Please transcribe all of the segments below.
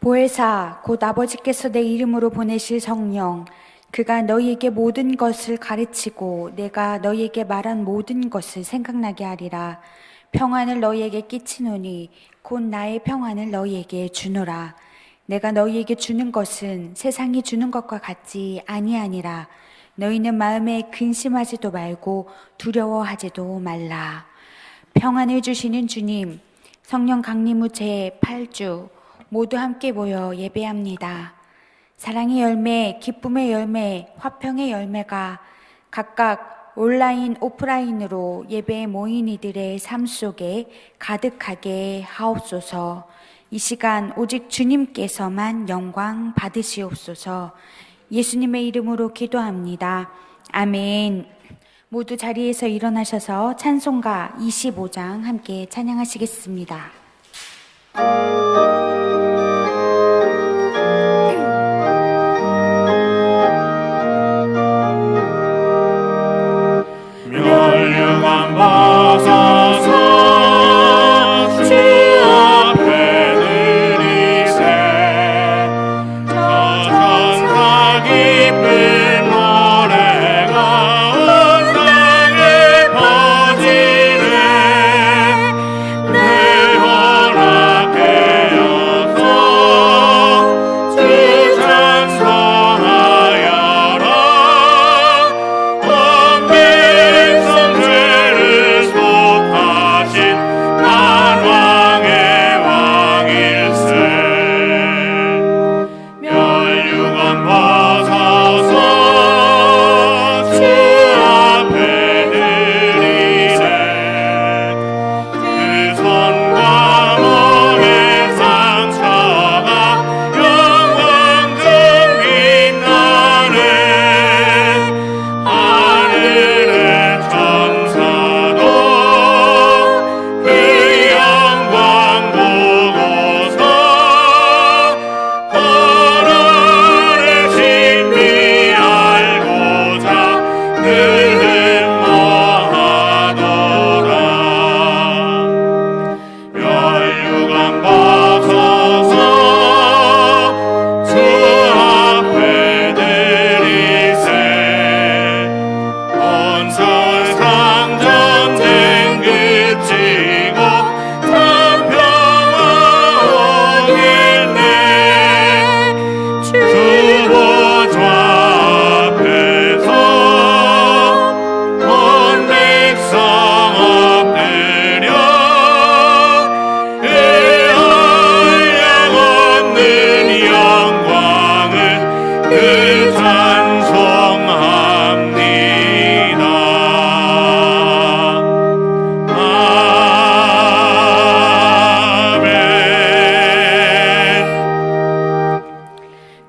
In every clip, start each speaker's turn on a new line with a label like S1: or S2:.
S1: 보혜사 곧 아버지께서 내 이름으로 보내실 성령 그가 너희에게 모든 것을 가르치고 내가 너희에게 말한 모든 것을 생각나게 하리라. 평안을 너희에게 끼치노니 곧 나의 평안을 너희에게 주노라. 내가 너희에게 주는 것은 세상이 주는 것과 같지 아니하니라. 너희는 마음에 근심하지도 말고 두려워하지도 말라. 평안을 주시는 주님, 성령 강림 후 제8주 모두 함께 모여 예배합니다. 사랑의 열매, 기쁨의 열매, 화평의 열매가 각각 온라인, 오프라인으로 예배에 모인 이들의 삶 속에 가득하게 하옵소서. 이 시간 오직 주님께서만 영광 받으시옵소서. 예수님의 이름으로 기도합니다. 아멘. 모두 자리에서 일어나셔서 찬송가 25장 함께 찬양하시겠습니다.
S2: 멸류관 벗어서 주 앞에 드리세. 저 천사 기쁜 노래가 온 땅에 퍼지네. 늘 허락되어서 주 찬송하여라. 온 백성 죄를 속하신 만왕의 왕일세. 멸류관 벗어서 주 앞에 드리세. 그 손과 몸의 상처가 영광 중 빛나네. 하늘의 천사도 그 영광 보고서 거룩의 신비 알고자 늘 흠모하도다. 멸류관 벗어서 주 앞에 드리세. 온 세상 전쟁 그치고 참 평화 오겠네. 주 보좌 앞에서 온 백성 엎드려 의할 없는 영광을 그 찬송합니다. 아멘.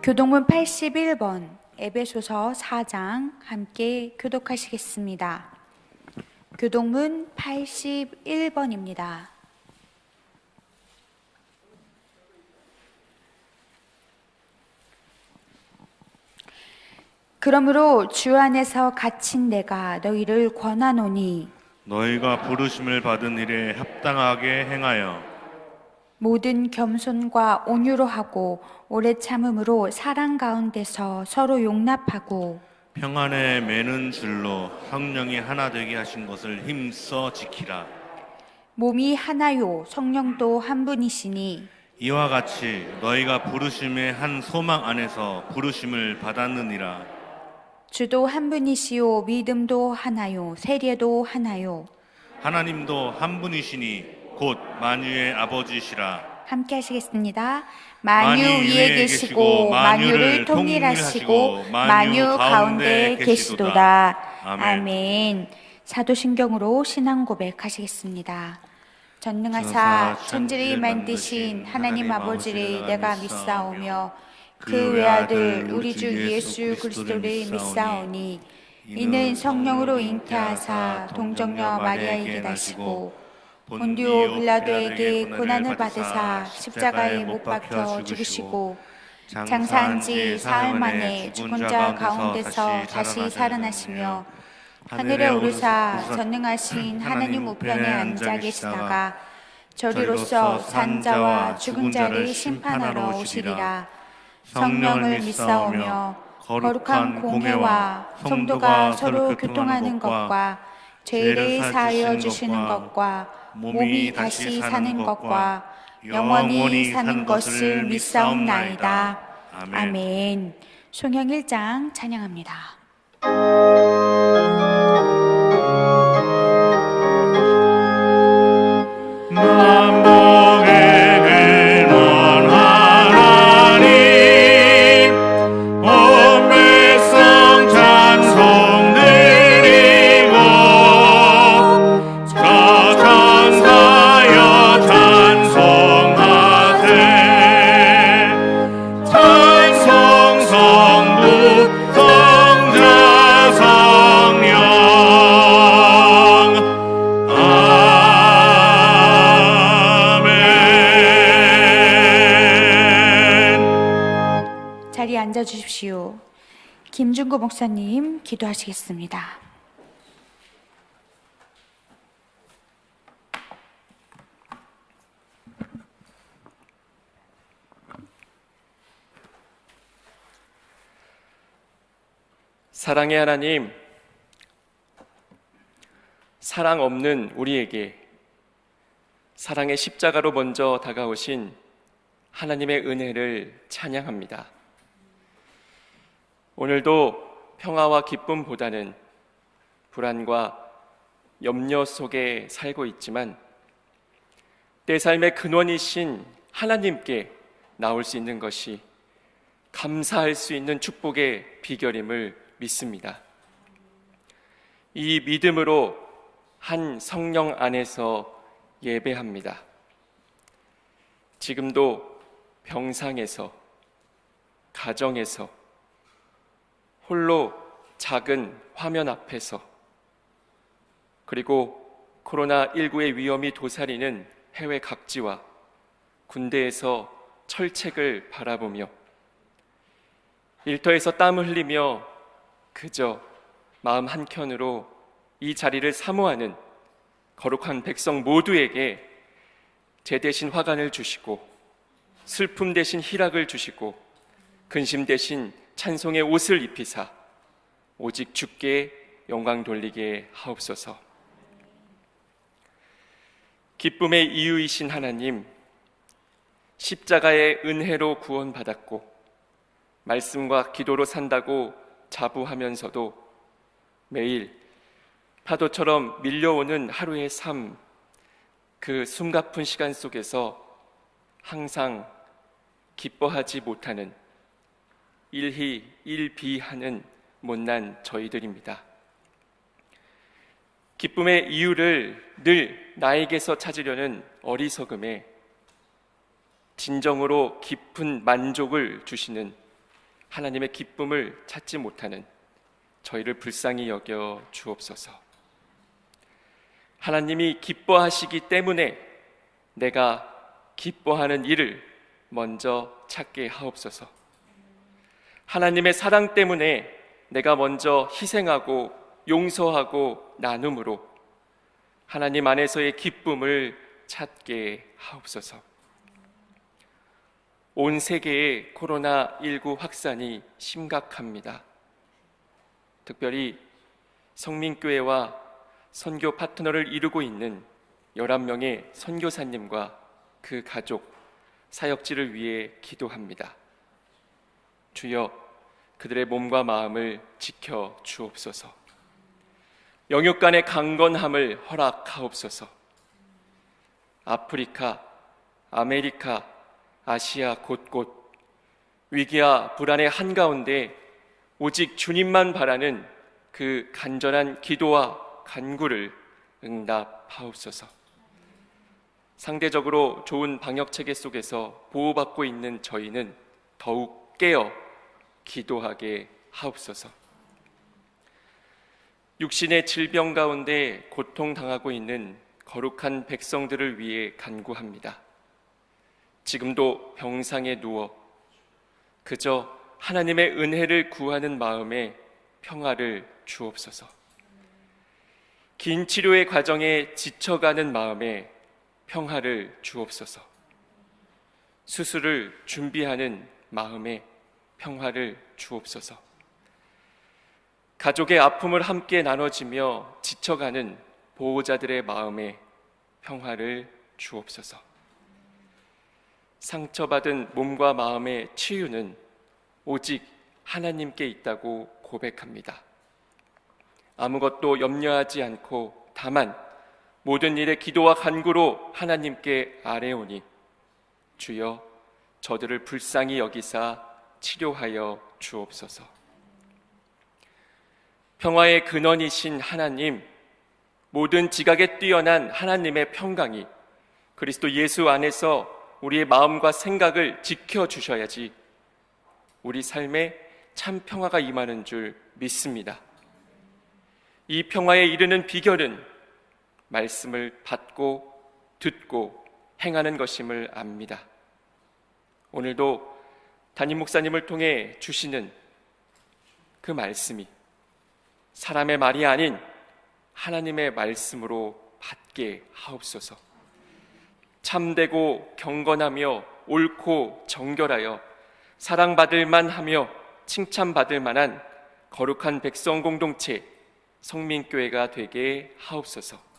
S1: 교동문 81번 에베소서 4장 함께 교독하시겠습니다. 교동문 81번입니다. 그러므로 주 안에서 갇힌 내가 너희를 권하노니
S2: 너희가 부르심을 받은 일에 합당하게 행하여
S1: 모든 겸손과 온유로 하고 오래 참음으로 사랑 가운데서 서로 용납하고
S2: 평안에 매는 줄로 성령이 하나 되게 하신 것을 힘써 지키라.
S1: 몸이 하나요 성령도 한 분이시니
S2: 이와 같이 너희가 부르심의 한 소망 안에서 부르심을 받았느니라.
S1: 주도 한 분이시요 믿음도 하나요 세례도 하나요.
S2: 하나님도 한 분이시니 곧 만유의 아버지시라.
S1: 함께 하시겠습니다. 만유 위에 계시고 만유를 통일하시고 만유 가운데 계시도다. 아멘. 사도신경으로 신앙 고백하시겠습니다. 전능하사 천지를 만드신 하나님 아버지를 내가 믿사오며 그 외아들 우리 주 예수 그리스도를 믿사오니 이는 성령으로 잉태하사 동정녀 마리아에게 나시고 본디오 빌라도에게 고난을 받으사 십자가에 못 박혀 죽으시고 장사한 지 사흘 만에 죽은 자 가운데서 다시 살아나시며 하늘에 오르사 전능하신 하나님 우편에 앉아 계시다가 저리로서 산자와 죽은 자를 심판하러 오시리라. 성령을 믿사오며 거룩한 공회와 성도가 서로 교통하는 것과 죄를 사하여 주시는 것과 몸이 다시 사는 것과 영원히 사는 것을 믿사옵나이다. 아멘. 송영 1장 찬양합니다. 만복의 근원 하나님 온 백성 찬송 드리고 저 천사여 찬송하세 찬송 성부 성자 성령 자리에 앉아 주십시오. 김준구 목사님 기도하시겠습니다.
S3: 사랑의 하나님, 사랑 없는 우리에게 사랑의 십자가로 먼저 다가오신 하나님의 은혜를 찬양합니다. 오늘도 평화와 기쁨보다는 불안과 염려 속에 살고 있지만 내 삶의 근원이신 하나님께 나올 수 있는 것이 감사할 수 있는 축복의 비결임을 믿습니다. 이 믿음으로 한 성령 안에서 예배합니다. 지금도 병상에서, 가정에서, 홀로 작은 화면 앞에서, 그리고 코로나19의 위험이 도사리는 해외 각지와 군대에서 철책을 바라보며 일터에서 땀을 흘리며 그저 마음 한켠으로 이 자리를 사모하는 거룩한 백성 모두에게 제 대신 화관을 주시고 슬픔 대신 희락을 주시고 근심 대신 찬송의 옷을 입히사 오직 주께 영광 돌리게 하옵소서. 기쁨의 이유이신 하나님, 십자가의 은혜로 구원받았고 말씀과 기도로 산다고 자부하면서도 매일 파도처럼 밀려오는 하루의 삶, 그 숨가쁜 시간 속에서 항상 기뻐하지 못하는 일희일비하는 못난 저희들입니다. 기쁨의 이유를 늘 나에게서 찾으려는 어리석음에 진정으로 깊은 만족을 주시는 하나님의 기쁨을 찾지 못하는 저희를 불쌍히 여겨 주옵소서. 하나님이 기뻐하시기 때문에 내가 기뻐하는 일을 먼저 찾게 하옵소서. 하나님의 사랑 때문에 내가 먼저 희생하고 용서하고 나눔으로 하나님 안에서의 기쁨을 찾게 하옵소서. 온 세계의 코로나19 확산이 심각합니다. 특별히 성민교회와 선교 파트너를 이루고 있는 11명의 선교사님과 그 가족, 사역지를 위해 기도합니다. 주여, 그들의 몸과 마음을 지켜 주옵소서. 영육 간의 강건함을 허락하옵소서. 아프리카, 아메리카, 아시아 곳곳 위기와 불안의 한가운데 오직 주님만 바라는 그 간절한 기도와 간구를 응답하옵소서. 상대적으로 좋은 방역 체계 속에서 보호받고 있는 저희는 더욱 깨어 기도하게 하옵소서. 육신의 질병 가운데 고통당하고 있는 거룩한 백성들을 위해 간구합니다. 지금도 병상에 누워 그저 하나님의 은혜를 구하는 마음에 평화를 주옵소서. 긴 치료의 과정에 지쳐가는 마음에 평화를 주옵소서. 수술을 준비하는 마음에 평화를 주옵소서. 가족의 아픔을 함께 나눠지며 지쳐가는 보호자들의 마음에 평화를 주옵소서. 상처받은 몸과 마음의 치유는 오직 하나님께 있다고 고백합니다. 아무것도 염려하지 않고 다만 모든 일에 기도와 간구로 하나님께 아뢰오니 주여 저들을 불쌍히 여기사 치료하여 주옵소서. 평화의 근원이신 하나님, 모든 지각에 뛰어난 하나님의 평강이 그리스도 예수 안에서 우리의 마음과 생각을 지켜주셔야지 우리 삶에 참 평화가 임하는 줄 믿습니다. 이 평화에 이르는 비결은 말씀을 받고 듣고 행하는 것임을 압니다. 오늘도 담임 목사님을 통해 주시는 그 말씀이 사람의 말이 아닌 하나님의 말씀으로 받게 하옵소서. 참되고 경건하며 옳고 정결하여 사랑받을 만하며 칭찬받을 만한 거룩한 백성 공동체 성민교회가 되게 하옵소서.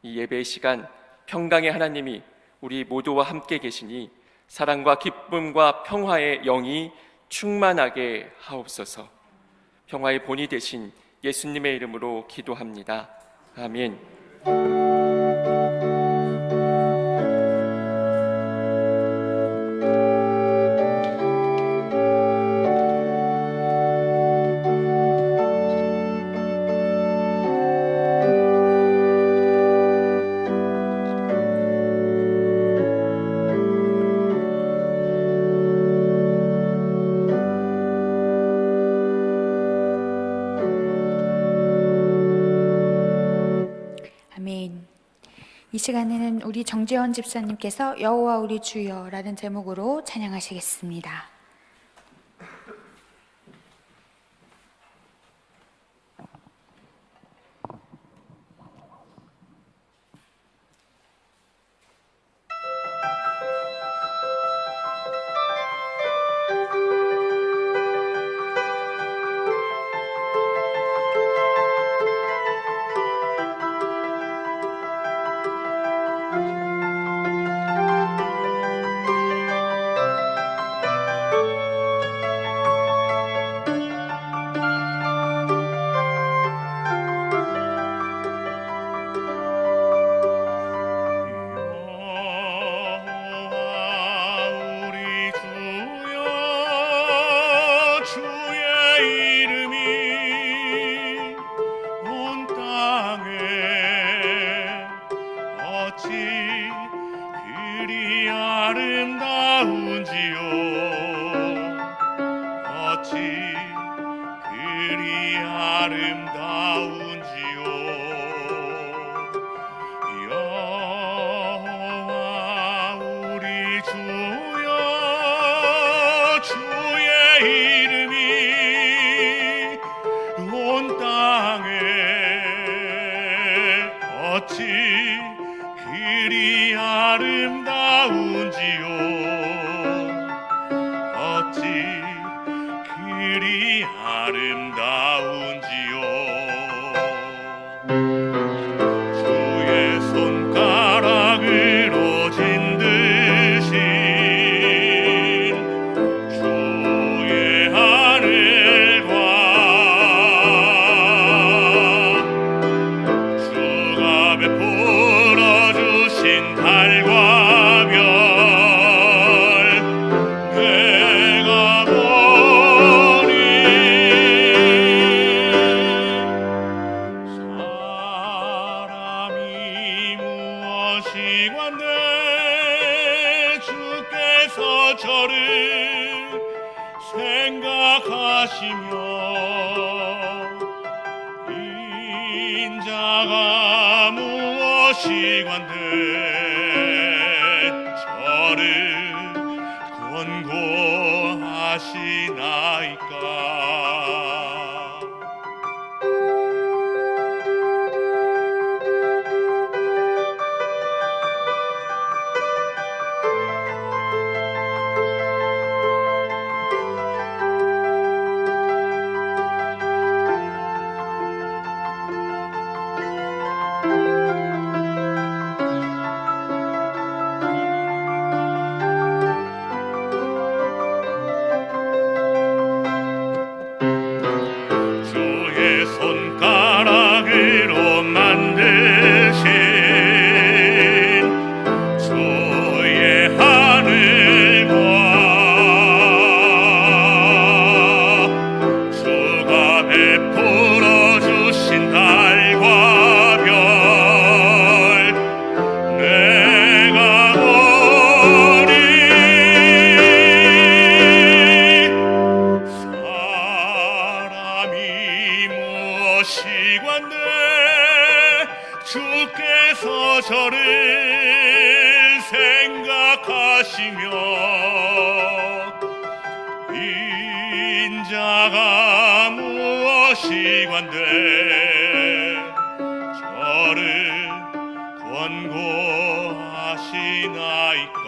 S3: 이 예배의 시간 평강의 하나님이 우리 모두와 함께 계시니 사랑과 기쁨과 평화의 영이 충만하게 하옵소서. 평화의 본이 되신 예수님의 이름으로 기도합니다. 아멘.
S1: 이 시간에는 우리 정재원 집사님께서 여호와 우리 주여라는 제목으로 찬양하시겠습니다.
S2: 하시며 인자가 무엇이건대 저를 권고하시나이까.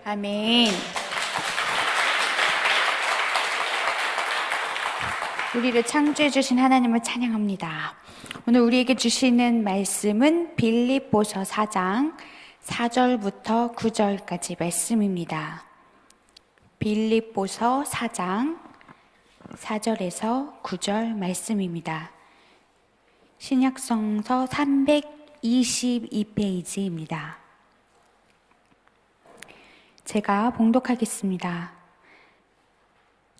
S1: 아멘. 우리를 창조해 주신 하나님을 찬양합니다. 오늘 우리에게 주시는 말씀은 빌립보서 4장 4절부터 9절까지 말씀입니다. 빌립보서 4장 4절에서 9절 말씀입니다. 신약성서 322페이지입니다. 제가 봉독하겠습니다.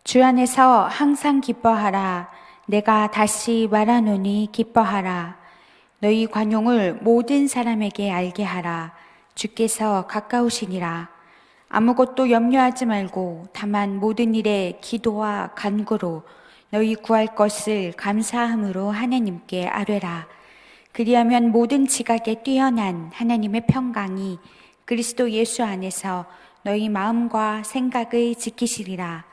S1: 주 안에서 항상 기뻐하라. 내가 다시 말하노니 기뻐하라. 너희 관용을 모든 사람에게 알게 하라. 주께서 가까우시니라. 아무것도 염려하지 말고 다만 모든 일에 기도와 간구로 너희 구할 것을 감사함으로 하나님께 아뢰라. 그리하면 모든 지각에 뛰어난 하나님의 평강이 그리스도 예수 안에서 너희 마음과 생각을 지키시리라.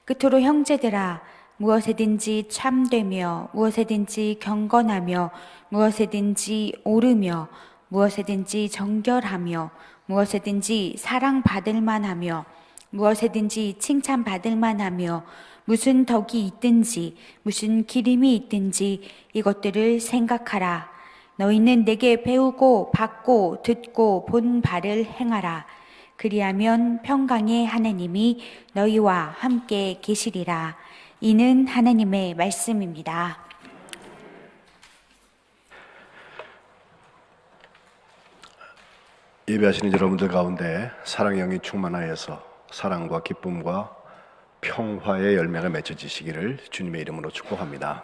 S1: 그토록 형제들아, 무엇에든지 참되며 무엇에든지 경건하며 무엇에든지 옳으며 무엇에든지 정결하며 무엇에든지 사랑받을 만하며 무엇에든지 칭찬받을 만하며 무슨 덕이 있든지 무슨 기림이 있든지 이것들을 생각하라. 너희는 내게 배우고 받고 듣고 본 바를 행하라. 그리하면 평강의 하나님이 너희와 함께 계시리라. 이는 하나님의 말씀입니다.
S4: 예배하시는 여러분들 가운데 사랑의 영이 충만하여서 사랑과 기쁨과 평화의 열매가 맺혀지시기를 주님의 이름으로 축복합니다.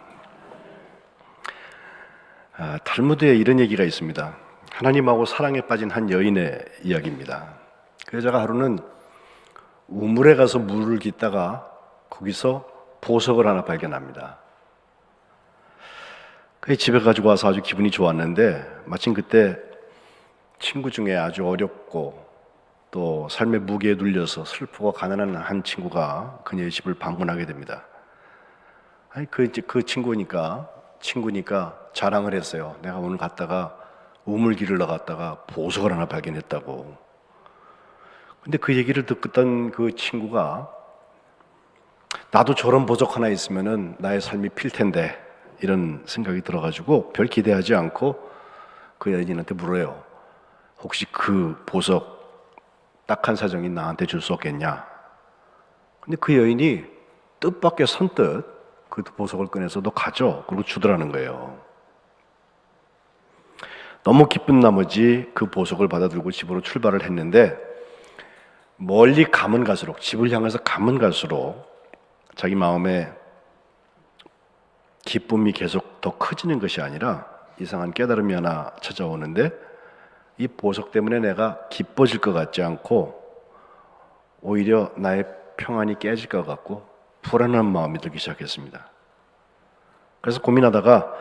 S4: 탈무드에 이런 얘기가 있습니다. 하나님하고 사랑에 빠진 한 여인의 이야기입니다. 그 여자가 하루는 우물에 가서 물을 깃다가 거기서 보석을 하나 발견합니다. 그 집에 가지고 와서 아주 기분이 좋았는데 마침 그때 친구 중에 아주 어렵고 또 삶의 무게에 눌려서 슬프고 가난한 한 친구가 그녀의 집을 방문하게 됩니다. 아니 그 친구니까 자랑을 했어요. 내가 오늘 갔다가 우물 기르러 갔다가 보석을 하나 발견했다고. 근데 그 얘기를 듣던 그 친구가 나도 저런 보석 하나 있으면은 나의 삶이 필 텐데 이런 생각이 들어가지고 별 기대하지 않고 그 여인한테 물어요. 혹시 그 보석 딱한 사정이 나한테 줄 수 없겠냐? 근데 그 여인이 뜻밖의 선뜻 그 보석을 꺼내서 너 가져. 그리고 주더라는 거예요. 너무 기쁜 나머지 그 보석을 받아들고 집으로 출발을 했는데 멀리 가면 갈수록 집을 향해서 가면 갈수록 자기 마음에 기쁨이 계속 더 커지는 것이 아니라 이상한 깨달음이 하나 찾아오는데 이 보석 때문에 내가 기뻐질 것 같지 않고 오히려 나의 평안이 깨질 것 같고 불안한 마음이 들기 시작했습니다. 그래서 고민하다가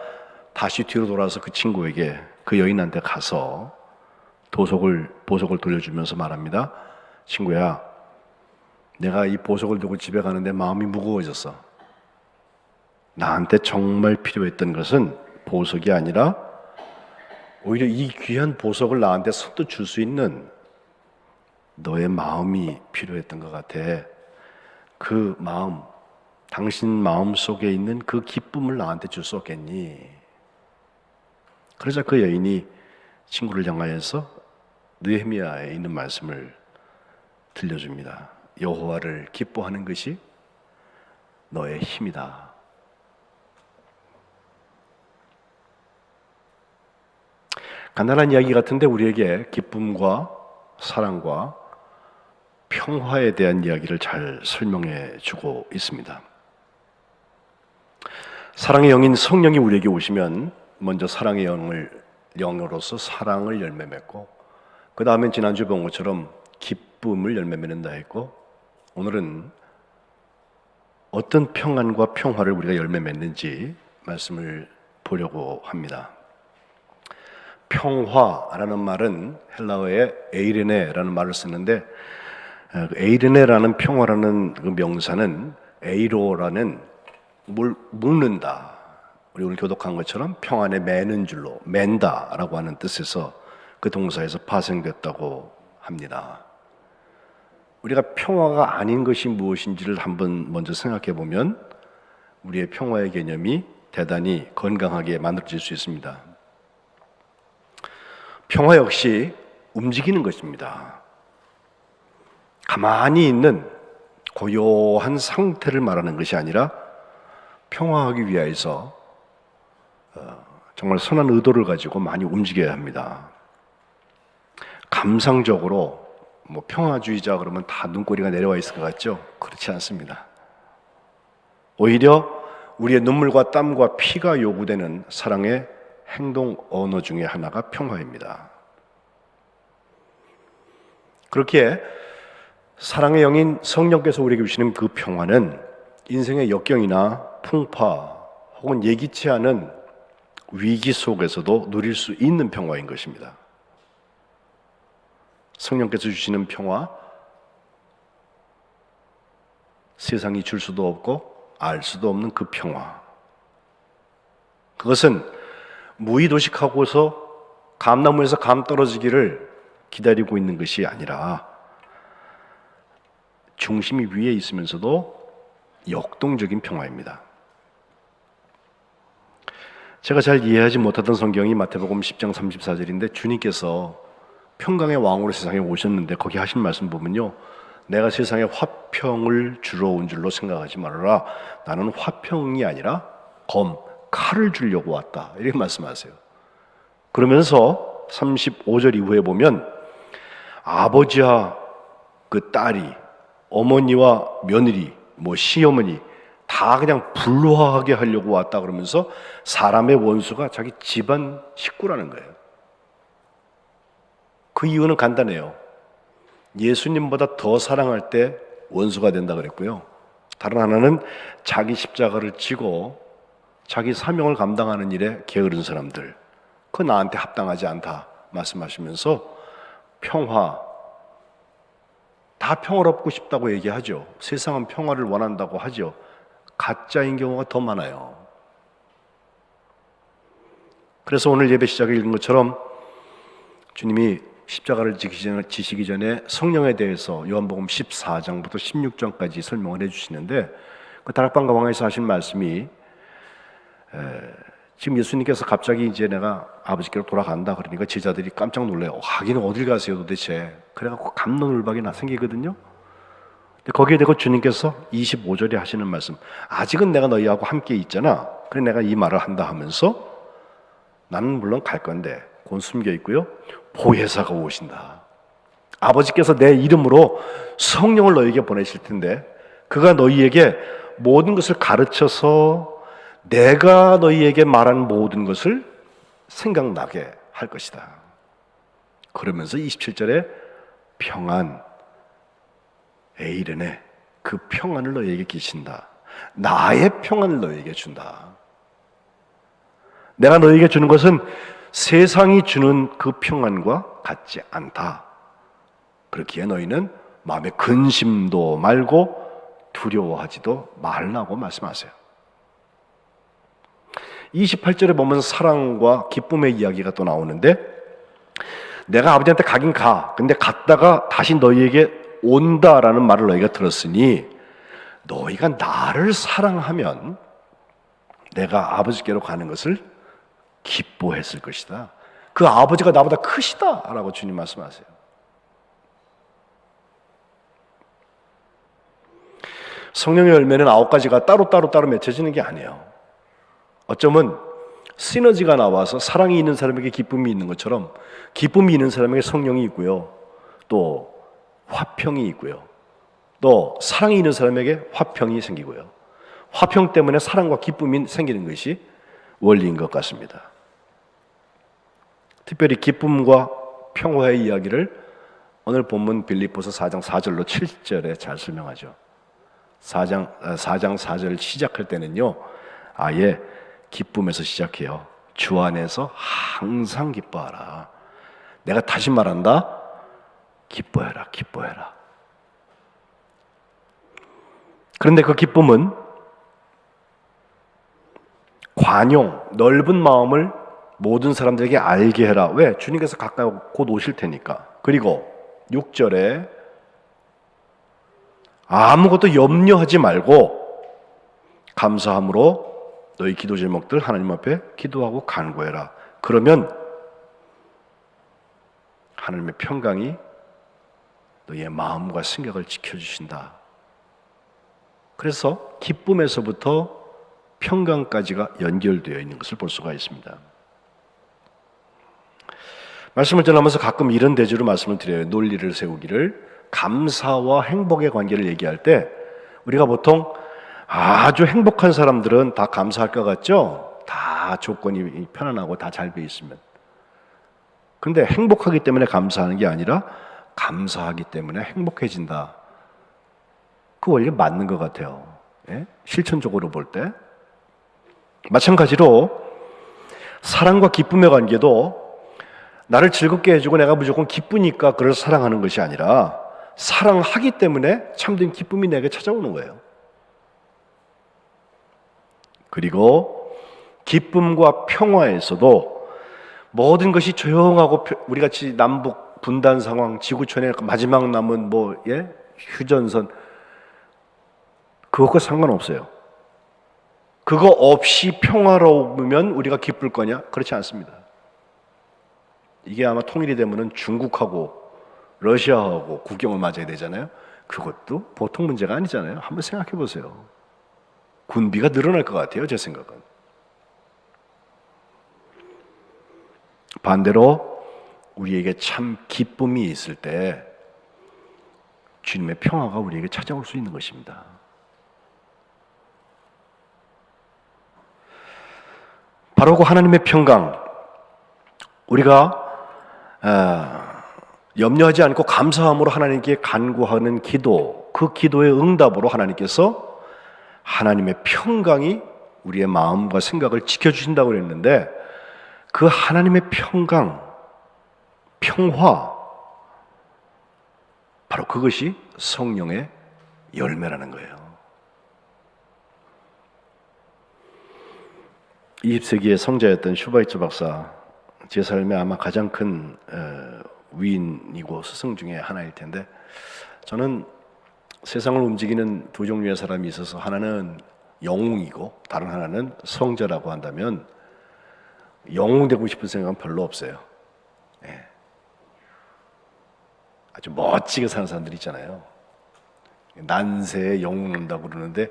S4: 다시 뒤로 돌아서 그 친구에게 그 여인한테 가서 보석을 돌려주면서 말합니다. 친구야, 내가 이 보석을 두고 집에 가는데 마음이 무거워졌어. 나한테 정말 필요했던 것은 보석이 아니라 오히려 이 귀한 보석을 나한테 선뜻 줄 수 있는 너의 마음이 필요했던 것 같아. 그 마음, 당신 마음 속에 있는 그 기쁨을 나한테 줄 수 없겠니? 그러자 그 여인이 친구를 향하여서 느헤미야에 있는 말씀을 들려줍니다. 여호와를 기뻐하는 것이 너의 힘이다. 간단한 이야기 같은데 우리에게 기쁨과 사랑과 평화에 대한 이야기를 잘 설명해 주고 있습니다. 사랑의 영인 성령이 우리에게 오시면 먼저 사랑의 영으로서 사랑을 열매 맺고, 그 다음엔 지난주에 본 것처럼 기쁨을 열매 맺는다 했고, 오늘은 어떤 평안과 평화를 우리가 열매 맺는지 말씀을 보려고 합니다. 평화라는 말은 헬라어의 에이르네라는 말을 쓰는데, 에이르네라는 평화라는 그 명사는 에이로라는 뭘 묶는다, 우리 오늘 교독한 것처럼 평안에 매는 줄로 맨다라고 하는 뜻에서 그 동사에서 파생됐다고 합니다. 우리가 평화가 아닌 것이 무엇인지를 한번 먼저 생각해 보면 우리의 평화의 개념이 대단히 건강하게 만들어질 수 있습니다. 평화 역시 움직이는 것입니다. 가만히 있는 고요한 상태를 말하는 것이 아니라 평화하기 위해서 정말 선한 의도를 가지고 많이 움직여야 합니다. 감상적으로 평화주의자 그러면 다 눈꼬리가 내려와 있을 것 같죠? 그렇지 않습니다. 오히려 우리의 눈물과 땀과 피가 요구되는 사랑의 행동 언어 중에 하나가 평화입니다. 그렇게 사랑의 영인 성령께서 우리에게 주시는 그 평화는 인생의 역경이나 풍파 혹은 예기치 않은 위기 속에서도 누릴 수 있는 평화인 것입니다. 성령께서 주시는 평화, 세상이 줄 수도 없고 알 수도 없는 그 평화, 그것은 무의도식하고서 감나무에서 감 떨어지기를 기다리고 있는 것이 아니라 중심이 위에 있으면서도 역동적인 평화입니다. 제가 잘 이해하지 못하던 성경이 마태복음 10장 34절인데, 주님께서 평강의 왕으로 세상에 오셨는데 거기 하신 말씀 보면요, 내가 세상에 화평을 주러 온 줄로 생각하지 말아라. 나는 화평이 아니라 칼을 주려고 왔다, 이렇게 말씀하세요. 그러면서 35절 이후에 보면 아버지와 그 딸이, 어머니와 며느리, 시어머니 다 그냥 불화하게 하려고 왔다 그러면서 사람의 원수가 자기 집안 식구라는 거예요. 그 이유는 간단해요. 예수님보다 더 사랑할 때 원수가 된다 그랬고요. 다른 하나는 자기 십자가를 지고 자기 사명을 감당하는 일에 게으른 사람들, 그거 나한테 합당하지 않다 말씀하시면서 평화, 다 평화롭고 싶다고 얘기하죠. 세상은 평화를 원한다고 하죠. 가짜인 경우가 더 많아요. 그래서 오늘 예배 시작에 읽은 것처럼 주님이 십자가를 지시기 전에 성령에 대해서 요한복음 14장부터 16장까지 설명을 해주시는데, 그 다락방 가방에서 하신 말씀이 지금 예수님께서 갑자기 이제 내가 아버지께로 돌아간다 그러니까 제자들이 깜짝 놀래요. 하긴 어딜 가세요 도대체? 그래갖고 갑론을박이 생기거든요. 근데 거기에 대고 주님께서 25절에 하시는 말씀, 아직은 내가 너희하고 함께 있잖아. 그래 내가 이 말을 한다 하면서 나는 물론 갈 건데 곧 숨겨 있고요, 보혜사가 오신다. 아버지께서 내 이름으로 성령을 너희에게 보내실 텐데 그가 너희에게 모든 것을 가르쳐서 내가 너희에게 말한 모든 것을 생각나게 할 것이다. 그러면서 27절에 평안, 에이르네, 그 평안을 너희에게 끼친다. 나의 평안을 너희에게 준다. 내가 너희에게 주는 것은 세상이 주는 그 평안과 같지 않다. 그렇기에 너희는 마음에 근심도 말고 두려워하지도 말라고 말씀하세요. 28절에 보면 사랑과 기쁨의 이야기가 또 나오는데, 내가 아버지한테 가긴 가. 근데 갔다가 다시 너희에게 온다라는 말을 너희가 들었으니 너희가 나를 사랑하면 내가 아버지께로 가는 것을 기뻐했을 것이다. 그 아버지가 나보다 크시다 라고 주님 말씀하세요. 성령의 열매는 9가지가 따로따로 맺혀지는 게 아니에요. 어쩌면 시너지가 나와서 사랑이 있는 사람에게 기쁨이 있는 것처럼 기쁨이 있는 사람에게 성령이 있고요. 또 화평이 있고요. 또 사랑이 있는 사람에게 화평이 생기고요. 화평 때문에 사랑과 기쁨이 생기는 것이 원리인 것 같습니다. 특별히 기쁨과 평화의 이야기를 오늘 본문 빌립보서 4장 4절로 7절에 잘 설명하죠. 4장 4절 시작할 때는요, 아예 기쁨에서 시작해요. 주 안에서 항상 기뻐하라. 내가 다시 말한다. 기뻐해라, 기뻐해라. 그런데 그 기쁨은 관용, 넓은 마음을 모든 사람들에게 알게 해라. 왜? 주님께서 가까이 곧 오실 테니까. 그리고 6절에 아무것도 염려하지 말고 감사함으로 너희 기도 제목들 하나님 앞에 기도하고 간구해라. 그러면 하나님의 평강이 너희의 마음과 생각을 지켜주신다. 그래서 기쁨에서부터 평강까지가 연결되어 있는 것을 볼 수가 있습니다. 말씀을 전하면서 가끔 이런 대조로 말씀을 드려요. 논리를 세우기를. 감사와 행복의 관계를 얘기할 때 우리가 보통 아주 행복한 사람들은 다 감사할 것 같죠? 다 조건이 편안하고 다 잘 돼 있으면. 그런데 행복하기 때문에 감사하는 게 아니라 감사하기 때문에 행복해진다. 그 원리 맞는 것 같아요. 예? 실천적으로 볼 때. 마찬가지로 사랑과 기쁨의 관계도 나를 즐겁게 해주고 내가 무조건 기쁘니까 그를 사랑하는 것이 아니라 사랑하기 때문에 참된 기쁨이 내게 찾아오는 거예요. 그리고 기쁨과 평화에서도 모든 것이 조용하고 우리 같이 남북 분단 상황, 지구촌의 마지막 남은 휴전선 그것과 상관없어요. 그거 없이 평화로우면 우리가 기쁠 거냐? 그렇지 않습니다. 이게 아마 통일이 되면은 중국하고 러시아하고 국경을 맞아야 되잖아요. 그것도 보통 문제가 아니잖아요. 한번 생각해 보세요. 군비가 늘어날 것 같아요, 제 생각은. 반대로 우리에게 참 기쁨이 있을 때 주님의 평화가 우리에게 찾아올 수 있는 것입니다. 바로 그 하나님의 평강, 우리가 염려하지 않고 감사함으로 하나님께 간구하는 기도, 그 기도의 응답으로 하나님께서 하나님의 평강이 우리의 마음과 생각을 지켜주신다고 그랬는데 그 하나님의 평강, 평화, 바로 그것이 성령의 열매라는 거예요. 20세기의 성자였던 슈바이처 박사, 제 삶에 아마 가장 큰 위인이고 스승 중에 하나일 텐데, 저는 세상을 움직이는 두 종류의 사람이 있어서 하나는 영웅이고 다른 하나는 성자라고 한다면 영웅 되고 싶은 생각은 별로 없어요. 네. 아주 멋지게 사는 사람들 있잖아요. 난세에 영웅 온다고 그러는데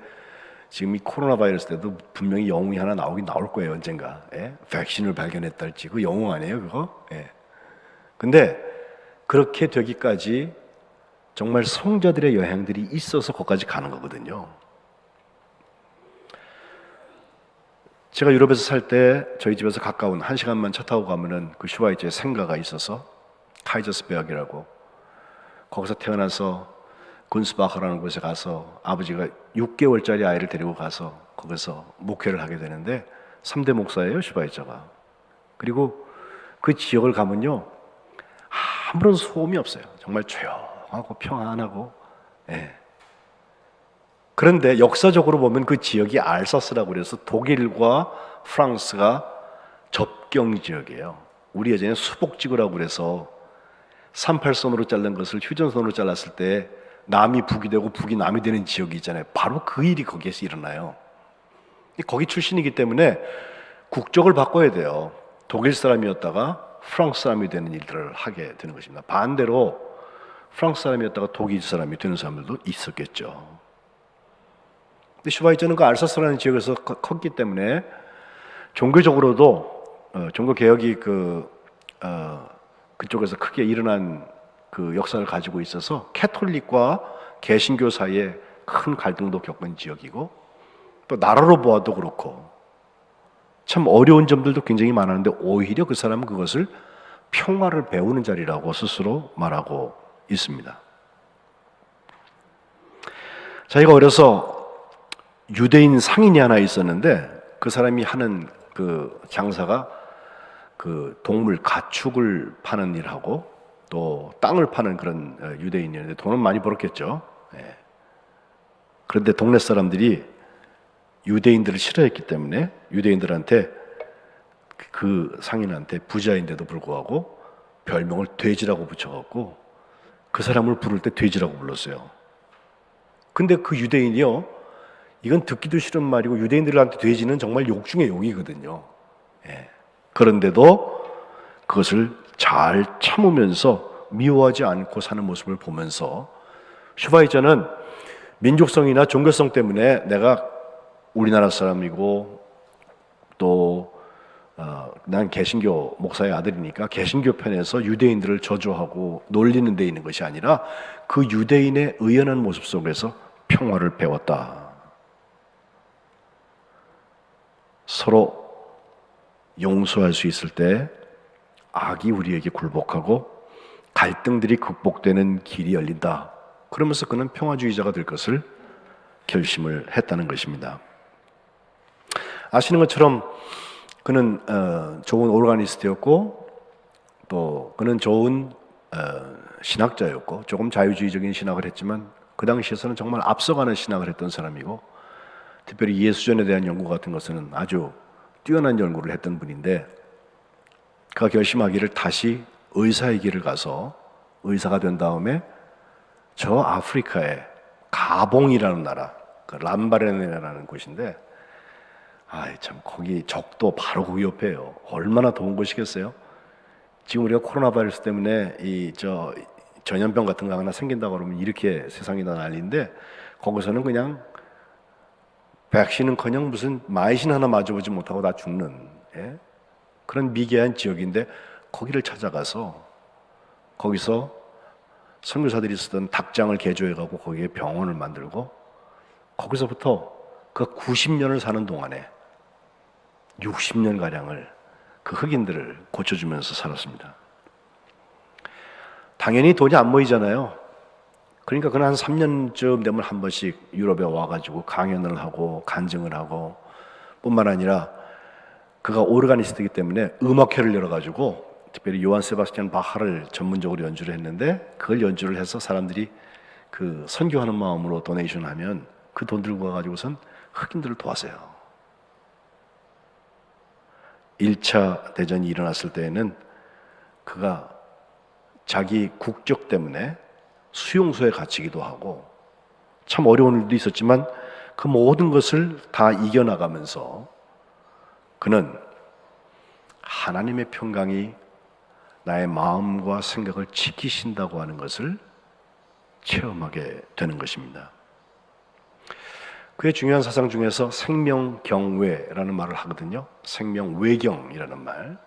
S4: 지금 이 코로나 바이러스 때도 분명히 영웅이 하나 나오긴 나올 거예요, 언젠가. 예? 백신을 발견했다 할지 그 영웅 아니에요, 그거? 예. 근데 그렇게 되기까지 정말 성자들의 여행들이 있어서 거기까지 가는 거거든요. 제가 유럽에서 살 때 저희 집에서 가까운 1시간만 차 타고 가면은 그 슈바이처의 생가가 있어서 카이저스베르크라고, 거기서 태어나서 군스바흐라는 곳에 가서 아버지가 6개월짜리 아이를 데리고 가서 거기서 목회를 하게 되는데 3대 목사예요, 슈바이처가. 그리고 그 지역을 가면요 아무런 소음이 없어요. 정말 조용하고 평안하고. 예. 그런데 역사적으로 보면 그 지역이 알사스라고 그래서 독일과 프랑스가 접경 지역이에요. 우리 예전에 수복지구라고 그래서 38선으로 자른 것을 휴전선으로 잘랐을 때 남이 북이 되고 북이 남이 되는 지역이 있잖아요. 바로 그 일이 거기에서 일어나요. 거기 출신이기 때문에 국적을 바꿔야 돼요. 독일 사람이었다가 프랑스 사람이 되는 일들을 하게 되는 것입니다. 반대로 프랑스 사람이었다가 독일 사람이 되는 사람들도 있었겠죠. 근데 슈바이처는 그 알사스라는 지역에서 컸기 때문에 종교적으로도 종교 개혁이 그쪽에서 크게 일어난 그 역사를 가지고 있어서 캐톨릭과 개신교 사이에 큰 갈등도 겪은 지역이고, 또 나라로 보아도 그렇고 참 어려운 점들도 굉장히 많았는데, 오히려 그 사람은 그것을 평화를 배우는 자리라고 스스로 말하고 있습니다. 자기가 어려서 유대인 상인이 하나 있었는데, 그 사람이 하는 그 장사가 그 동물 가축을 파는 일하고 또 땅을 파는 그런 유대인이었는데, 돈은 많이 벌었겠죠. 예. 그런데 동네 사람들이 유대인들을 싫어했기 때문에 유대인들한테, 그 상인한테 부자인데도 불구하고 별명을 돼지라고 붙여갖고 그 사람을 부를 때 돼지라고 불렀어요. 근데 그 유대인이요, 이건 듣기도 싫은 말이고 유대인들한테 돼지는 정말 욕 중에 욕이거든요. 예. 그런데도 그것을 잘 참으면서 미워하지 않고 사는 모습을 보면서, 슈바이자는 민족성이나 종교성 때문에 내가 우리나라 사람이고 또 난 개신교 목사의 아들이니까 개신교 편에서 유대인들을 저주하고 놀리는 데 있는 것이 아니라 그 유대인의 의연한 모습 속에서 평화를 배웠다. 서로 용서할 수 있을 때 악이 우리에게 굴복하고 갈등들이 극복되는 길이 열린다. 그러면서 그는 평화주의자가 될 것을 결심을 했다는 것입니다. 아시는 것처럼 그는 좋은 오르가니스트였고, 또 그는 좋은 신학자였고, 조금 자유주의적인 신학을 했지만 그 당시에서는 정말 앞서가는 신학을 했던 사람이고, 특별히 예수전에 대한 연구 같은 것은 아주 뛰어난 연구를 했던 분인데, 그가 결심하기를 다시 의사의 길을 가서 의사가 된 다음에 저 아프리카의 가봉이라는 나라, 그 람바레네라는 곳인데, 참 거기 적도 바로 그 옆에요. 얼마나 더운 곳이겠어요? 지금 우리가 코로나 바이러스 때문에 전염병 같은 거 하나 생긴다고 그러면 이렇게 세상이 다 난리인데, 거기서는 그냥 백신은커녕 무슨 마이신 하나 맞아보지 못하고 다 죽는, 예? 그런 미개한 지역인데, 거기를 찾아가서 거기서 선교사들이 쓰던 닭장을 개조해가고 거기에 병원을 만들고, 거기서부터 그 90년을 사는 동안에 60년가량을 그 흑인들을 고쳐주면서 살았습니다. 당연히 돈이 안 모이잖아요. 그러니까 그는 한 3년쯤 되면 한 번씩 유럽에 와가지고 강연을 하고 간증을 하고, 뿐만 아니라 그가 오르가니스트이기 때문에 음악회를 열어가지고 특별히 요한 세바스찬 바하를 전문적으로 연주를 했는데, 그걸 연주를 해서 사람들이 그 선교하는 마음으로 도네이션 하면 그 돈 들고 가가지고선 흑인들을 도왔어요. 1차 대전이 일어났을 때에는 그가 자기 국적 때문에 수용소에 갇히기도 하고 참 어려운 일도 있었지만, 그 모든 것을 다 이겨나가면서 그는 하나님의 평강이 나의 마음과 생각을 지키신다고 하는 것을 체험하게 되는 것입니다. 그의 중요한 사상 중에서 생명경외라는 말을 하거든요. 생명외경이라는 말.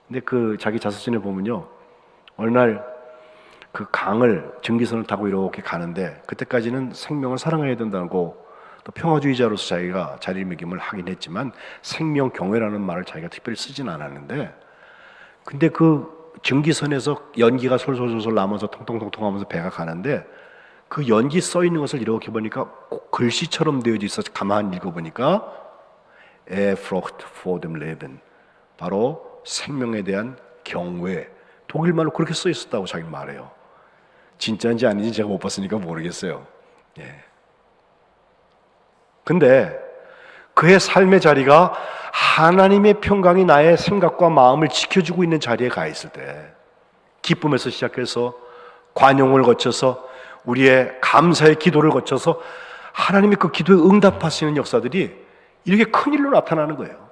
S4: 근데 그 자기 자서전에 보면요, 어느 날 그 강을 증기선을 타고 이렇게 가는데, 그때까지는 생명을 사랑해야 된다고 또 평화주의자로서 자기가 자리매김을 하긴 했지만 생명경외라는 말을 자기가 특별히 쓰진 않았는데, 근데 그 증기선에서 연기가 솔솔솔솔 나면서 통통통통 하면서 배가 가는데, 그 연기 써 있는 것을 이렇게 보니까 꼭 글씨처럼 되어져 있어서 가만히 읽어보니까 Frucht vor dem Leben, 바로 생명에 대한 경외, 독일말로 그렇게 써 있었다고 자기는 말해요. 진짜인지 아닌지 제가 못 봤으니까 모르겠어요. 예. 근데 그의 삶의 자리가 하나님의 평강이 나의 생각과 마음을 지켜주고 있는 자리에 가 있을 때, 기쁨에서 시작해서 관용을 거쳐서 우리의 감사의 기도를 거쳐서 하나님의 그 기도에 응답하시는 역사들이 이렇게 큰 일로 나타나는 거예요.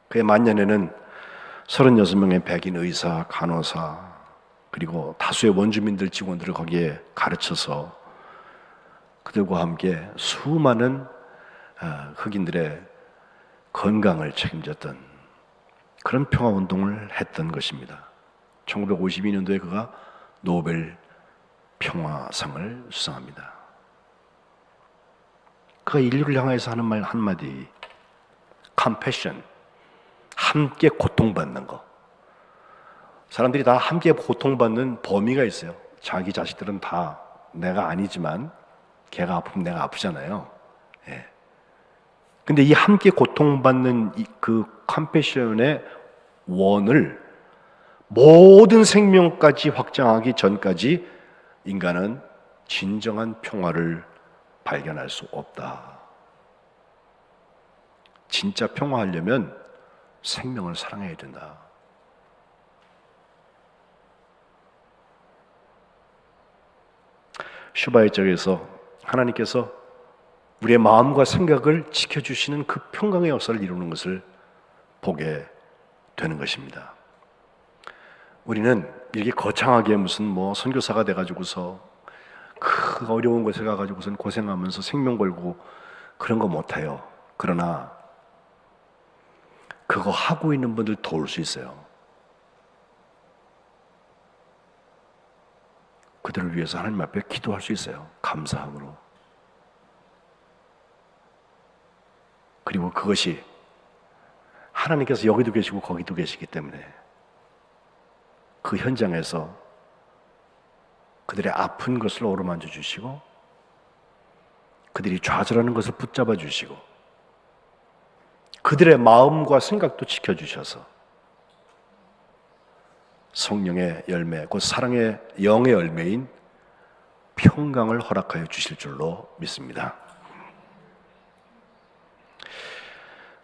S4: 그의 만년에는 36명의 백인 의사, 간호사, 그리고 다수의 원주민들 직원들을 거기에 가르쳐서 그들과 함께 수많은 흑인들의 건강을 책임졌던 그런 평화운동을 했던 것입니다. 1952년도에 그가 노벨 평화상을 수상합니다. 그가 인류를 향해서 하는 말 한마디, compassion, 함께 고통받는 거. 사람들이 다 함께 고통받는 범위가 있어요. 자기 자식들은 다 내가 아니지만 걔가 아프면 내가 아프잖아요. 예. 근데 이 함께 고통받는 그 컴패션의 원을 모든 생명까지 확장하기 전까지 인간은 진정한 평화를 발견할 수 없다. 진짜 평화하려면 생명을 사랑해야 된다. 슈바의 쪽에서 하나님께서 우리의 마음과 생각을 지켜주시는 그 평강의 역사를 이루는 것을 보게 되는 것입니다. 우리는 이렇게 거창하게 무슨 선교사가 돼가지고서 그 어려운 곳에 가가지고선 고생하면서 생명 걸고 그런 거 못해요. 그러나 그거 하고 있는 분들 도울 수 있어요. 그들을 위해서 하나님 앞에 기도할 수 있어요. 감사함으로. 그리고 그것이 하나님께서 여기도 계시고 거기도 계시기 때문에 그 현장에서 그들의 아픈 것을 어루만져 주시고 그들이 좌절하는 것을 붙잡아 주시고 그들의 마음과 생각도 지켜주셔서 성령의 열매, 곧 사랑의 영의 열매인 평강을 허락하여 주실 줄로 믿습니다.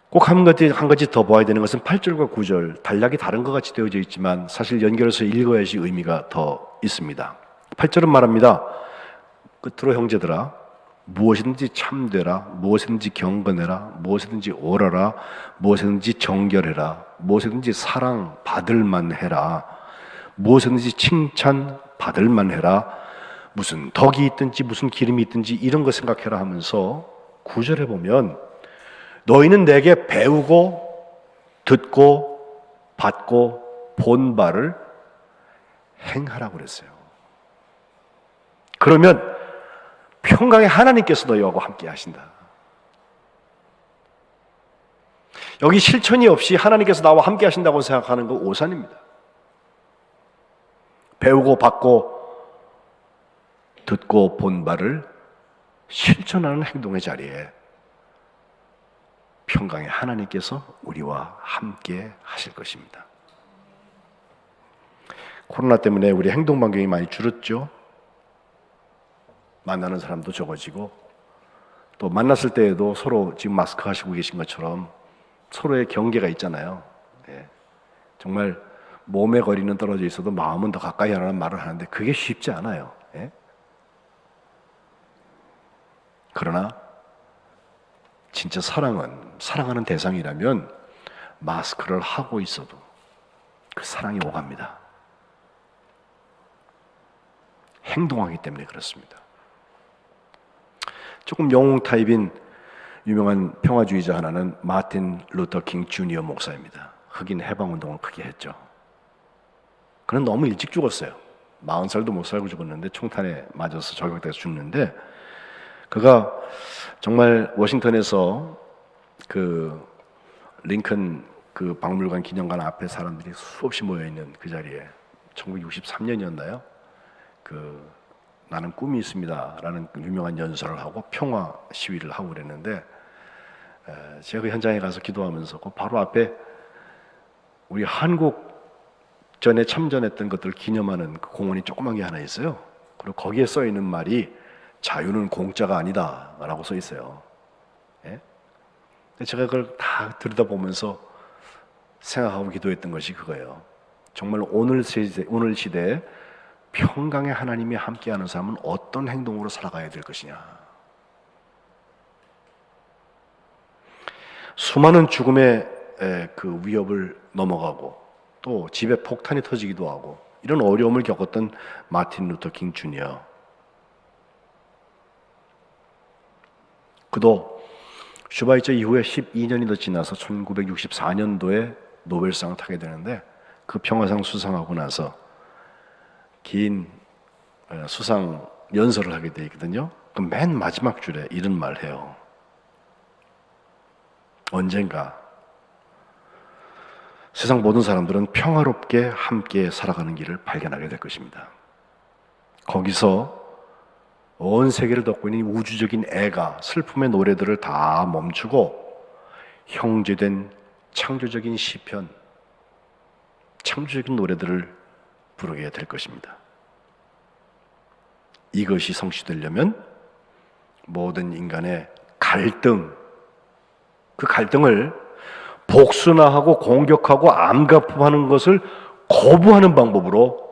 S4: 꼭 한 가지 더 봐야 되는 것은 8절과 9절, 단락이 다른 것 같이 되어져 있지만 사실 연결해서 읽어야지 의미가 더 있습니다. 8절은 말합니다. 끝으로 형제들아, 무엇이든지 참되라, 무엇이든지 경건해라, 무엇이든지 옳아라, 무엇이든지 정결해라, 무엇이든지 사랑 받을 만해라, 무엇이든지 칭찬 받을 만해라, 무슨 덕이 있든지 무슨 기름이 있든지 이런 거 생각해라 하면서 9절에 보면 너희는 내게 배우고 듣고 받고 본 바를 행하라고 그랬어요. 그러면 평강의 하나님께서 너희하고 함께 하신다. 여기 실천이 없이 하나님께서 나와 함께 하신다고 생각하는 거 오산입니다. 배우고 받고 듣고 본 바를 실천하는 행동의 자리에 평강의 하나님께서 우리와 함께 하실 것입니다. 코로나 때문에 우리 행동 반경이 많이 줄었죠. 만나는 사람도 적어지고 또 만났을 때에도 서로 지금 마스크 하시고 계신 것처럼 서로의 경계가 있잖아요. 예. 정말 몸의 거리는 떨어져 있어도 마음은 더 가까이 하라는 말을 하는데 그게 쉽지 않아요. 예? 그러나 진짜 사랑하는 대상이라면 마스크를 하고 있어도 그 사랑이 오갑니다. 행동하기 때문에 그렇습니다. 조금 영웅 타입인 유명한 평화주의자 하나는 마틴 루터 킹 주니어 목사입니다. 흑인 해방운동을 크게 했죠. 그는 너무 일찍 죽었어요. 40살도 못 살고 죽었는데 총탄에 맞아서 저격돼서 죽는데 그가 정말 워싱턴에서 그 링컨 그 박물관 기념관 앞에 사람들이 수없이 모여있는 그 자리에 1963년이었나요? 그 나는 꿈이 있습니다 라는 유명한 연설을 하고 평화 시위를 하고 그랬는데 제가 그 현장에 가서 기도하면서 그 바로 앞에 우리 한국 전에 참전했던 것들을 기념하는 그 공원이 조그만 게 하나 있어요. 그리고 거기에 써 있는 말이 자유는 공짜가 아니다 라고 써 있어요. 예? 제가 그걸 다 들여다보면서 생각하고 기도했던 것이 그거예요. 정말 오늘 시대에 평강의 하나님이 함께하는 사람은 어떤 행동으로 살아가야 될 것이냐. 수많은 죽음의 그 위협을 넘어가고 또 집에 폭탄이 터지기도 하고 이런 어려움을 겪었던 마틴 루터 킹 주니어. 그도 슈바이처 이후에 12년이 더 지나서 1964년도에 노벨상을 타게 되는데 그 평화상 수상하고 나서 긴 수상 연설을 하게 되거든요. 그 맨 마지막 줄에 이런 말 해요. 언젠가 세상 모든 사람들은 평화롭게 함께 살아가는 길을 발견하게 될 것입니다. 거기서 온 세계를 덮고 있는 우주적인 애가 슬픔의 노래들을 다 멈추고 형제된 창조적인 시편, 창조적인 노래들을 부르게 될 것입니다. 이것이 성취되려면 모든 인간의 갈등, 그 갈등을 복순화하고 공격하고 암갑하는 것을 거부하는 방법으로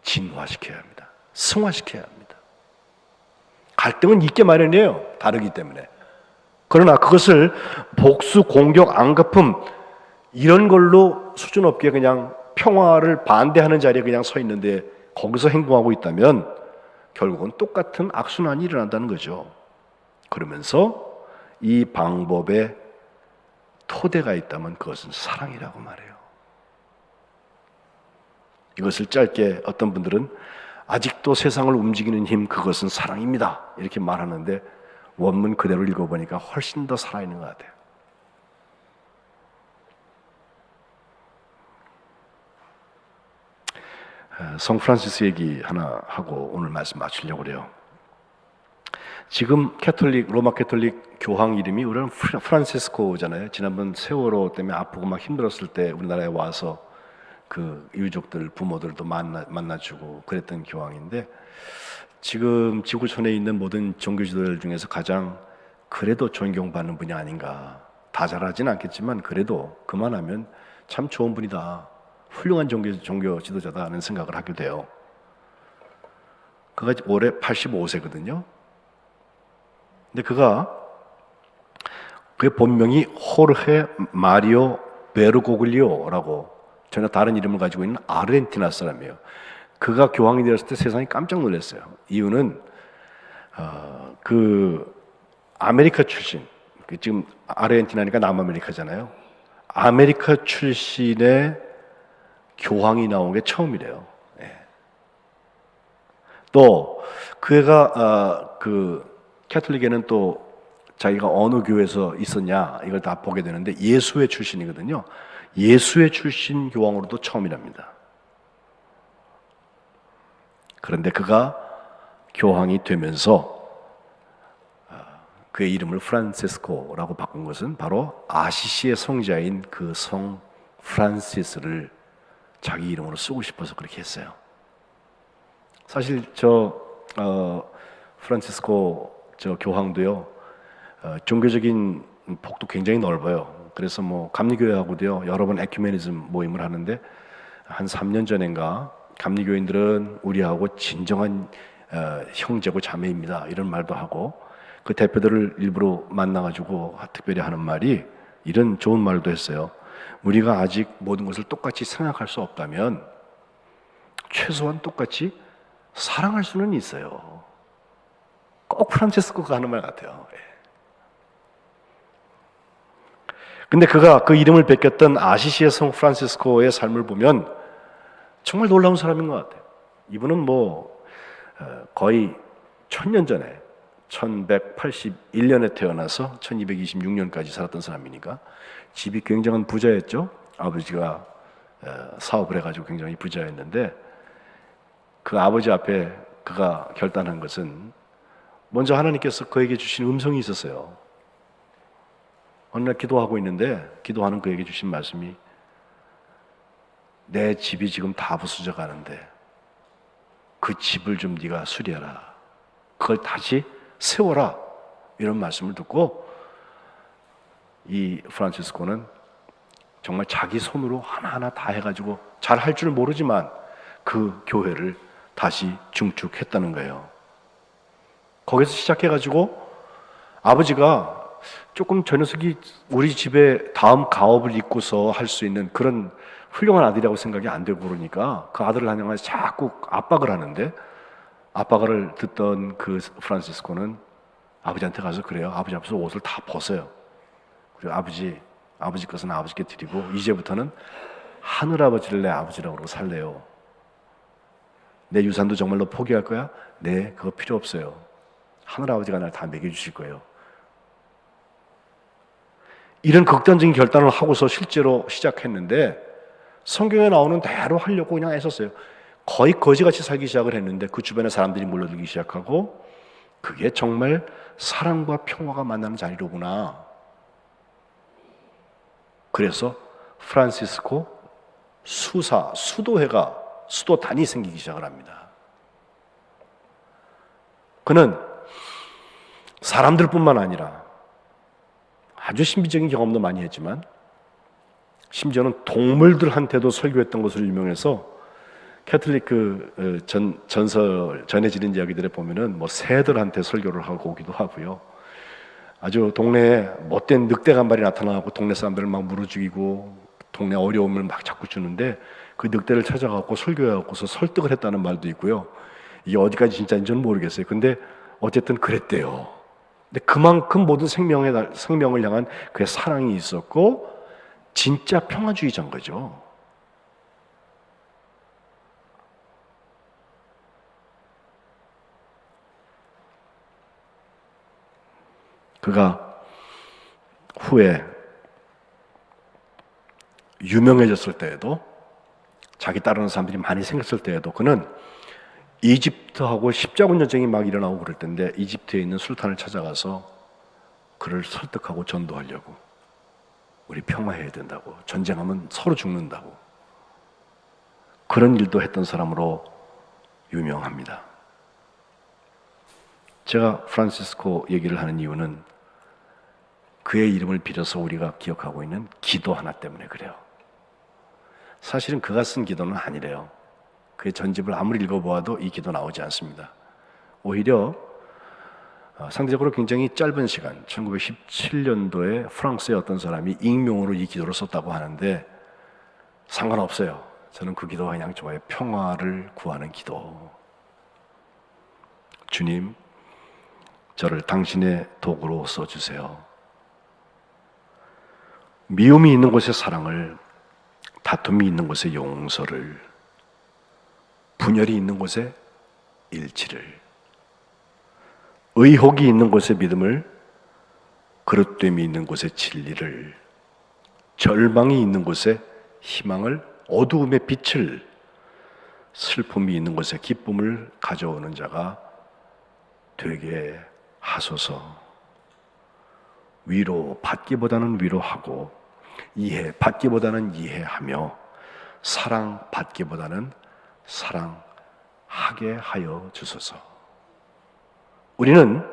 S4: 진화시켜야 합니다. 승화시켜야 합니다. 갈등은 있게 마련이에요. 다르기 때문에. 그러나 그것을 복수, 공격, 암갑음 이런 걸로 수준 없게 그냥 평화를 반대하는 자리에 그냥 서 있는데 거기서 행동하고 있다면 결국은 똑같은 악순환이 일어난다는 거죠. 그러면서 이 방법에 토대가 있다면 그것은 사랑이라고 말해요. 이것을 짧게 어떤 분들은 아직도 세상을 움직이는 힘 그것은 사랑입니다 이렇게 말하는데 원문 그대로 읽어보니까 훨씬 더 살아있는 것 같아요. 성 프란시스 얘기 하나 하고 오늘 말씀 마치려고 그래요. 지금 로마 캐톨릭 교황 이름이 우리는 프란시스코잖아요. 지난번 세월호 때문에 아프고 막 힘들었을 때 우리나라에 와서 그 유족들, 부모들도 만나주고 그랬던 교황인데 지금 지구촌에 있는 모든 종교지도들 중에서 가장 그래도 존경받는 분이 아닌가. 다 잘하진 않겠지만 그래도 그만하면 참 좋은 분이다. 훌륭한 종교 지도자다 하는 생각을 하게 돼요. 그가 올해 85세거든요. 근데 그의 본명이 호르헤 마리오 베르고글리오라고 전혀 다른 이름을 가지고 있는 아르헨티나 사람이에요. 그가 교황이 되었을 때 세상이 깜짝 놀랐어요. 이유는 그 아메리카 출신, 지금 아르헨티나니까 남아메리카잖아요. 아메리카 출신의 교황이 나온 게 처음이래요. 예. 또 그가 그 캐톨릭에는 또 자기가 어느 교회에서 있었냐 이걸 다 보게 되는데 예수회 출신이거든요. 예수회 출신 교황으로도 처음이랍니다. 그런데 그가 교황이 되면서 그의 이름을 프란시스코라고 바꾼 것은 바로 아시시의 성자인 그 성 프란시스를 자기 이름으로 쓰고 싶어서 그렇게 했어요. 사실 프란시스코 교황도요, 종교적인 폭도 굉장히 넓어요. 그래서 뭐 감리교회하고도요 여러 번 에큐메니즘 모임을 하는데 한 3년 전인가 감리교인들은 우리하고 진정한 형제고 자매입니다 이런 말도 하고 그 대표들을 일부러 만나가지고 특별히 하는 말이 이런 좋은 말도 했어요. 우리가 아직 모든 것을 똑같이 생각할 수 없다면 최소한 똑같이 사랑할 수는 있어요. 꼭 프란체스코가 하는 말 같아요. 근데 그가 그 이름을 베꼈던 아시시의 성 프란시스코의 삶을 보면 정말 놀라운 사람인 것 같아요. 이분은 뭐 거의 1000년 전에 1181년에 태어나서 1226년까지 살았던 사람이니까 집이 굉장한 부자였죠. 아버지가 사업을 해가지고 굉장히 부자였는데 그 아버지 앞에 그가 결단한 것은 먼저 하나님께서 그에게 주신 음성이 있었어요. 어느 날 기도하고 있는데 기도하는 그에게 주신 말씀이 내 집이 지금 다 부서져 가는데 그 집을 좀 네가 수리해라. 그걸 다시 세워라. 이런 말씀을 듣고 이 프란치스코는 정말 자기 손으로 하나하나 다 해가지고 잘 할 줄 모르지만 그 교회를 다시 중축했다는 거예요. 거기서 시작해가지고 아버지가 조금 저 녀석이 우리 집에 다음 가업을 잇고서 할 수 있는 그런 훌륭한 아들이라고 생각이 안 되고 그러니까 그 아들을 한양에서 자꾸 압박을 하는데 압박을 듣던 그 프란시스코는 아버지한테 가서 그래요. 아버지 앞에서 옷을 다 벗어요. 그리고 아버지 것은 아버지께 드리고 이제부터는 하늘아버지를 내 아버지라고 그러고 살래요. 내 유산도 정말로 포기할 거야? 네, 그거 필요 없어요. 하늘아버지가 날 다 먹여주실 거예요. 이런 극단적인 결단을 하고서 실제로 시작했는데 성경에 나오는 대로 하려고 그냥 애썼어요. 거의 거지같이 살기 시작을 했는데 그 주변에 사람들이 몰려들기 시작하고 그게 정말 사랑과 평화가 만나는 자리로구나. 그래서 프란시스코 수도단이 생기기 시작을 합니다. 그는 사람들뿐만 아니라 아주 신비적인 경험도 많이 했지만 심지어는 동물들한테도 설교했던 것으로 유명해서 캐톨릭 전설 전해지는 이야기들에 보면은 뭐 새들한테 설교를 하고 오기도 하고요. 아주 동네에 못된 늑대가 한 마리 나타나고 동네 사람들을 막 물어 죽이고 동네 어려움을 막 자꾸 주는데 그 늑대를 찾아가고 설교해갖고서 설득을 했다는 말도 있고요. 이게 어디까지 진짜인지는 모르겠어요. 근데 어쨌든 그랬대요. 근데 그만큼 모든 생명을 향한 그의 사랑이 있었고 진짜 평화주의자인 거죠. 그가 후에 유명해졌을 때에도 자기 따르는 사람들이 많이 생겼을 때에도 그는 이집트하고 십자군 전쟁이 막 일어나고 그럴 때인데 이집트에 있는 술탄을 찾아가서 그를 설득하고 전도하려고 우리 평화해야 된다고 전쟁하면 서로 죽는다고 그런 일도 했던 사람으로 유명합니다. 제가 프란시스코 얘기를 하는 이유는 그의 이름을 빌어서 우리가 기억하고 있는 기도 하나 때문에 그래요. 사실은 그가 쓴 기도는 아니래요. 그의 전집을 아무리 읽어보아도 이 기도 나오지 않습니다. 오히려 상대적으로 굉장히 짧은 시간 1917년도에 프랑스의 어떤 사람이 익명으로 이 기도를 썼다고 하는데 상관없어요. 저는 그 기도가 그냥 좋아요. 평화를 구하는 기도. 주님, 저를 당신의 도구로 써주세요. 미움이 있는 곳에 사랑을, 다툼이 있는 곳에 용서를, 분열이 있는 곳에 일치를, 의혹이 있는 곳에 믿음을, 그릇됨이 있는 곳에 진리를, 절망이 있는 곳에 희망을, 어두움의 빛을, 슬픔이 있는 곳에 기쁨을 가져오는 자가 되게 하소서. 위로 받기보다는 위로하고 이해 받기보다는 이해하며 사랑 받기보다는 사랑하게 하여 주소서. 우리는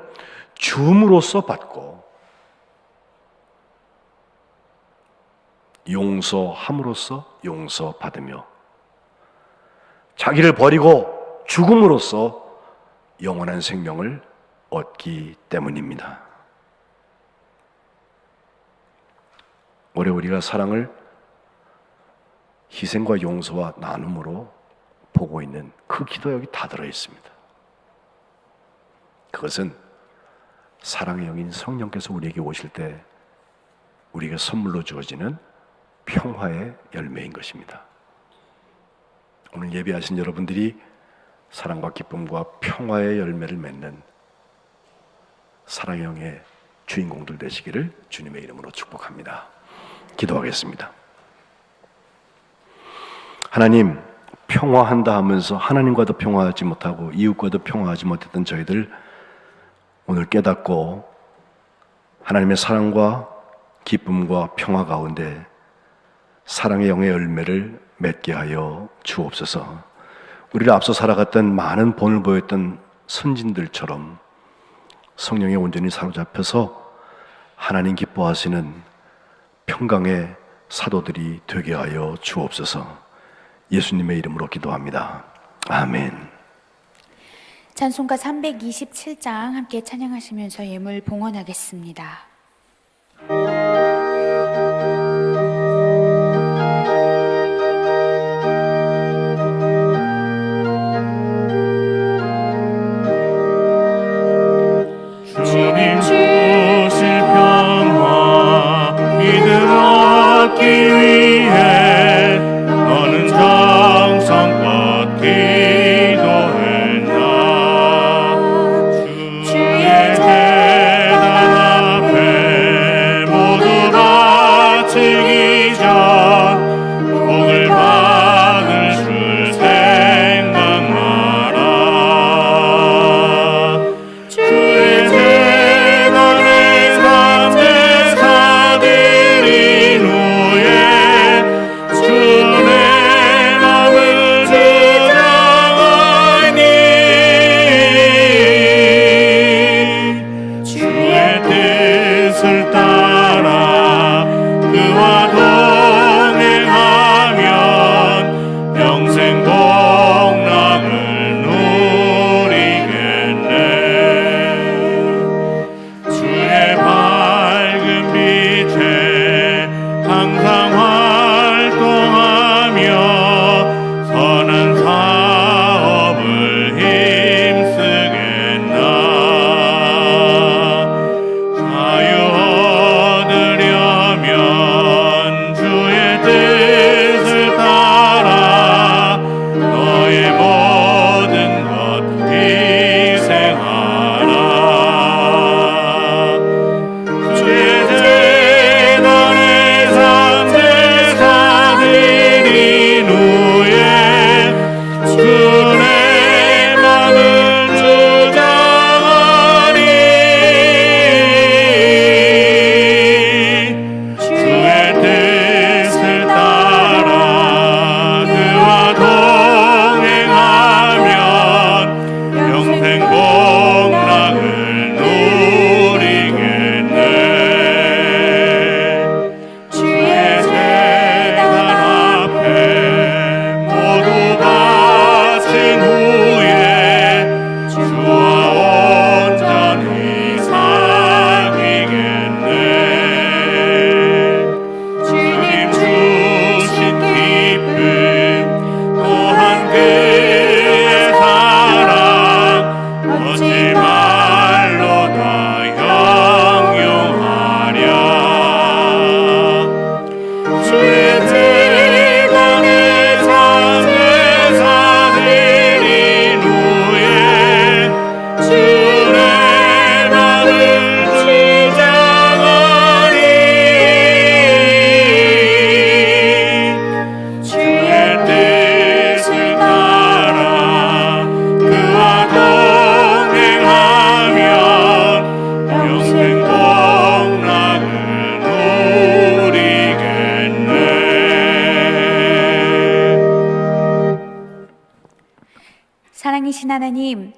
S4: 줌으로써 받고 용서함으로써 용서받으며 자기를 버리고 죽음으로써 영원한 생명을 얻기 때문입니다. 올해 우리가 사랑을 희생과 용서와 나눔으로 보고 있는 그 기도 여기 다 들어 있습니다. 그것은 사랑의 영인 성령께서 우리에게 오실 때 우리에게 선물로 주어지는 평화의 열매인 것입니다. 오늘 예배하신 여러분들이 사랑과 기쁨과 평화의 열매를 맺는 사랑의 영의 주인공들 되시기를 주님의 이름으로 축복합니다. 기도하겠습니다. 하나님, 평화한다 하면서 하나님과도 평화하지 못하고 이웃과도 평화하지 못했던 저희들 오늘 깨닫고 하나님의 사랑과 기쁨과 평화 가운데 사랑의 영의 열매를 맺게 하여 주옵소서. 우리를 앞서 살아갔던 많은 본을 보였던 선진들처럼 성령에 온전히 사로잡혀서 하나님 기뻐하시는 평강의 사도들이 되게 하여 주옵소서. 예수님의 이름으로 기도합니다. 아멘.
S1: 찬송가 327장 함께 찬양하시면서 예물 봉헌하겠습니다.
S2: 주님
S1: 사랑이신 하나님,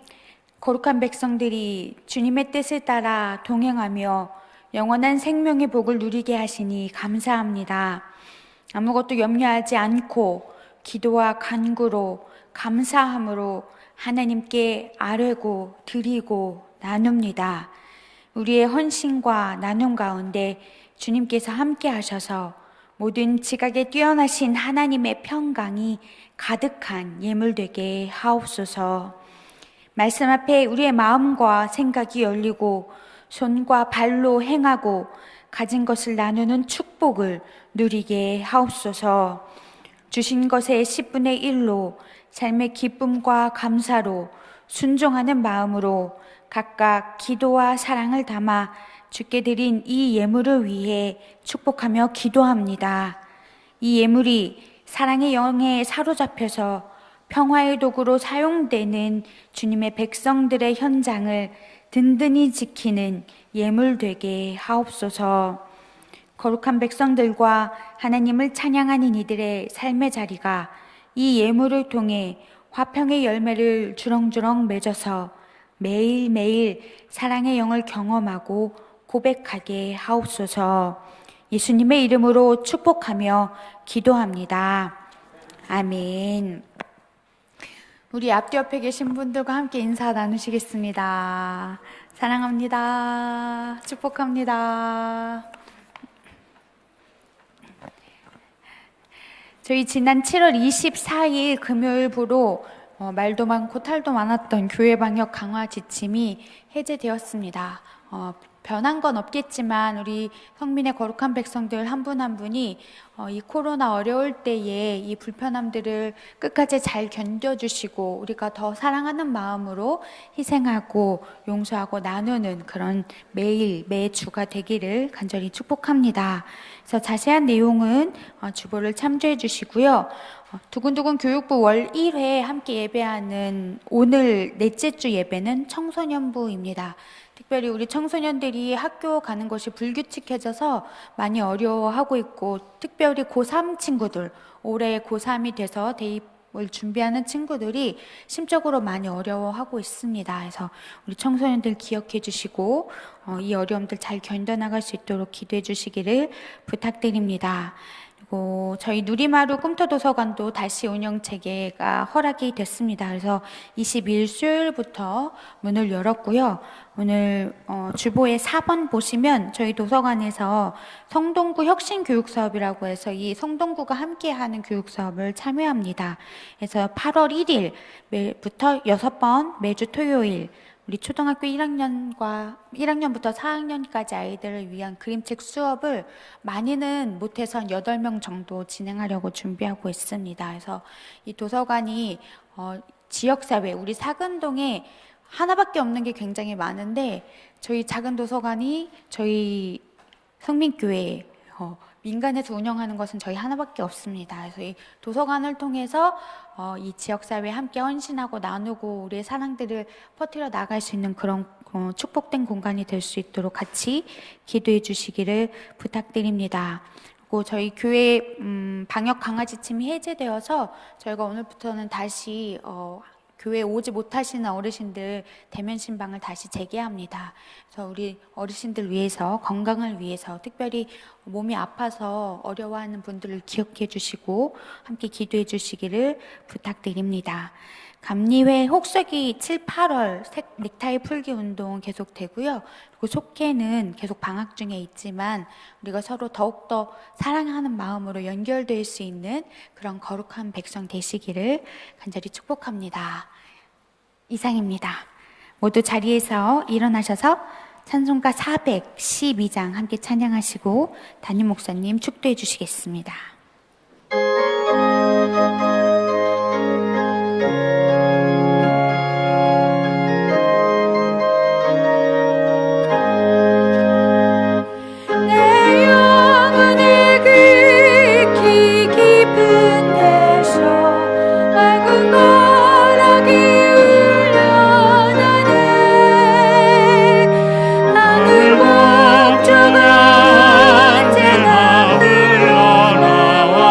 S1: 거룩한 백성들이 주님의 뜻을 따라 동행하며 영원한 생명의 복을 누리게 하시니 감사합니다. 아무것도 염려하지 않고 기도와 간구로 감사함으로 하나님께 아뢰고 드리고 나눕니다. 우리의 헌신과 나눔 가운데 주님께서 함께 하셔서 모든 지각에 뛰어나신 하나님의 평강이 가득한 예물 되게 하옵소서. 말씀 앞에 우리의 마음과 생각이 열리고 손과 발로 행하고 가진 것을 나누는 축복을 누리게 하옵소서. 주신 것의 10분의 1로 삶의 기쁨과 감사로 순종하는 마음으로 각각 기도와 사랑을 담아 주께 드린 이 예물을 위해 축복하며 기도합니다. 이 예물이 사랑의 영에 사로잡혀서 평화의 도구로 사용되는 주님의 백성들의 현장을 든든히 지키는 예물 되게 하옵소서. 거룩한 백성들과 하나님을 찬양하는 이들의 삶의 자리가 이 예물을 통해 화평의 열매를 주렁주렁 맺어서 매일매일 사랑의 영을 경험하고 고백하게 하옵소서. 예수님의 이름으로 축복하며 기도합니다. 아멘. 우리 앞뒤 옆에 계신 분들과 함께 인사 나누시겠습니다. 사랑합니다. 축복합니다. 저희 지난 7월 24일 금요일부로 말도 많고 탈도 많았던 교회 방역 강화 지침이 해제되었습니다. 변한 건 없겠지만 우리 성민의 거룩한 백성들 한 분 한 분이 이 코로나 어려울 때에 이 불편함들을 끝까지 잘 견뎌주시고 우리가 더 사랑하는 마음으로 희생하고 용서하고 나누는 그런 매주가 되기를 간절히 축복합니다. 그래서 자세한 내용은 주보를 참조해 주시고요. 두근두근 교육부 월 1회 함께 예배하는 오늘 넷째 주 예배는 청소년부입니다. 특별히 우리 청소년들이 학교 가는 것이 불규칙해져서 많이 어려워하고 있고, 특별히 고3 친구들, 올해 고3이 돼서 대입을 준비하는 친구들이 심적으로 많이 어려워하고 있습니다. 그래서 우리 청소년들 기억해 주시고 이 어려움들 잘 견뎌나갈 수 있도록 기도해 주시기를 부탁드립니다. 그리고 저희 누리마루 꿈터도서관도 다시 운영 체계가 허락이 됐습니다. 그래서 22일 수요일부터 문을 열었고요. 오늘 주보에 4번 보시면 저희 도서관에서 성동구 혁신교육사업이라고 해서 이 성동구가 함께하는 교육사업을 참여합니다. 그래서 8월 1일부터 6번 매주 토요일 우리 초등학교 1학년부터 4학년까지 아이들을 위한 그림책 수업을 많이는 못해서 한 8명 정도 진행하려고 준비하고 있습니다. 그래서 이 도서관이 지역사회, 우리 사근동에 하나밖에 없는 게 굉장히 많은데 저희 작은 도서관이 저희 성민교회 민간에서 운영하는 것은 저희 하나밖에 없습니다. 그래서 이 도서관을 통해서 이 지역사회에 함께 헌신하고 나누고 우리의 사랑들을 퍼뜨려 나갈 수 있는 그런 축복된 공간이 될 수 있도록 같이 기도해 주시기를 부탁드립니다. 그리고 저희 교회 방역 강화 지침이 해제되어서 저희가 오늘부터는 다시 교회에 오지 못하시는 어르신들 대면 신방을 다시 재개합니다. 그래서 우리 어르신들 위해서, 건강을 위해서, 특별히 몸이 아파서 어려워하는 분들을 기억해 주시고 함께 기도해 주시기를 부탁드립니다. 감리회 혹서기 7, 8월 넥타이 풀기 운동 계속되고요. 그리고 속회는 계속 방학 중에 있지만 우리가 서로 더욱더 사랑하는 마음으로 연결될 수 있는 그런 거룩한 백성 되시기를 간절히 축복합니다. 이상입니다. 모두 자리에서 일어나셔서 찬송가 412장 함께 찬양하시고 담임 목사님 축도해 주시겠습니다.
S5: 언제나 흘러나와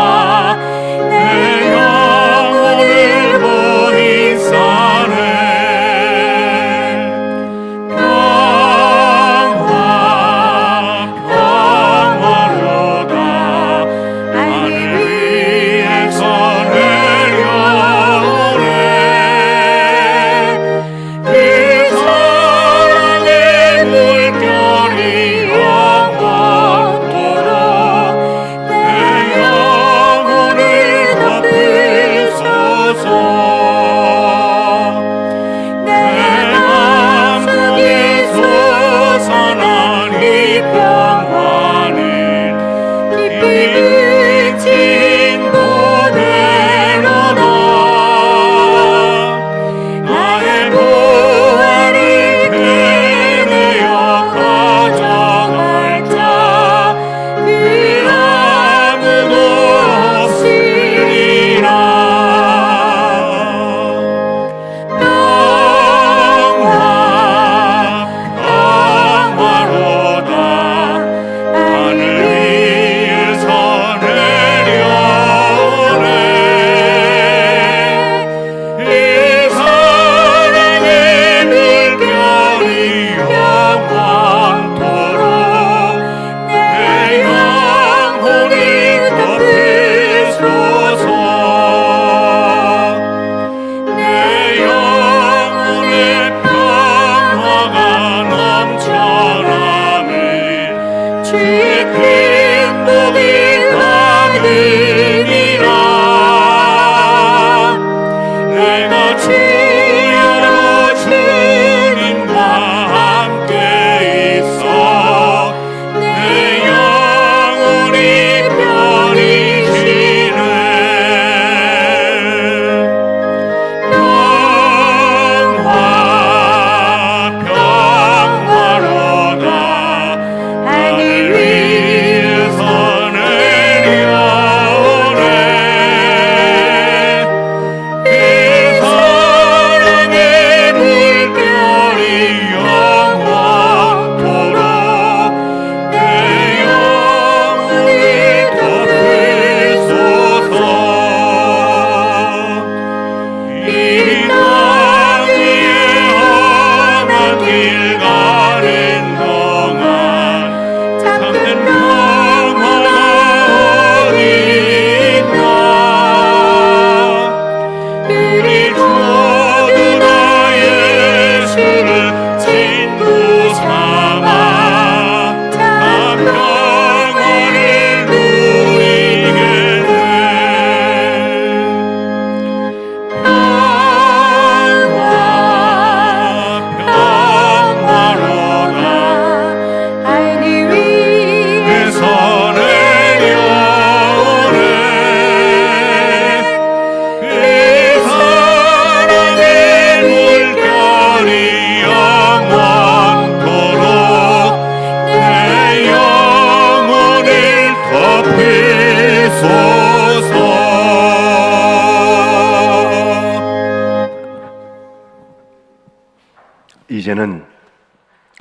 S4: 이제는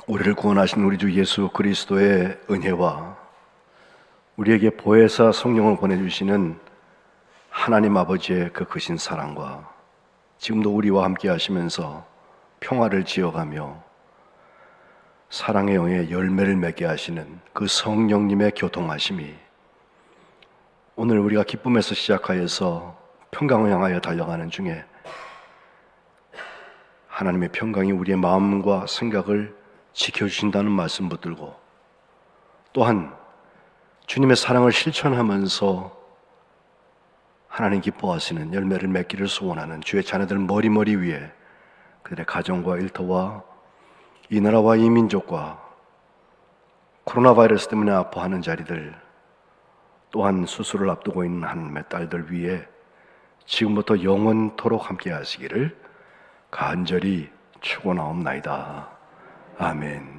S4: 우리를 구원하신 우리 주 예수 그리스도의 은혜와 우리에게 보혜사 성령을 보내주시는 하나님 아버지의 그 크신 사랑과 지금도 우리와 함께 하시면서 평화를 지어가며 사랑의 영에 열매를 맺게 하시는 그 성령님의 교통하심이 오늘 우리가 기쁨에서 시작하여서 평강을 향하여 달려가는 중에 하나님의 평강이 우리의 마음과 생각을 지켜주신다는 말씀 붙들고 또한 주님의 사랑을 실천하면서 하나님 기뻐하시는 열매를 맺기를 소원하는 주의 자녀들 머리 위에 그들의 가정과 일터와 이 나라와 이 민족과 코로나 바이러스 때문에 아파하는 자리들 또한 수술을 앞두고 있는 하나님의 딸들 위에 지금부터 영원토록 함께 하시기를 간절히 축원하옵나이다. 아멘.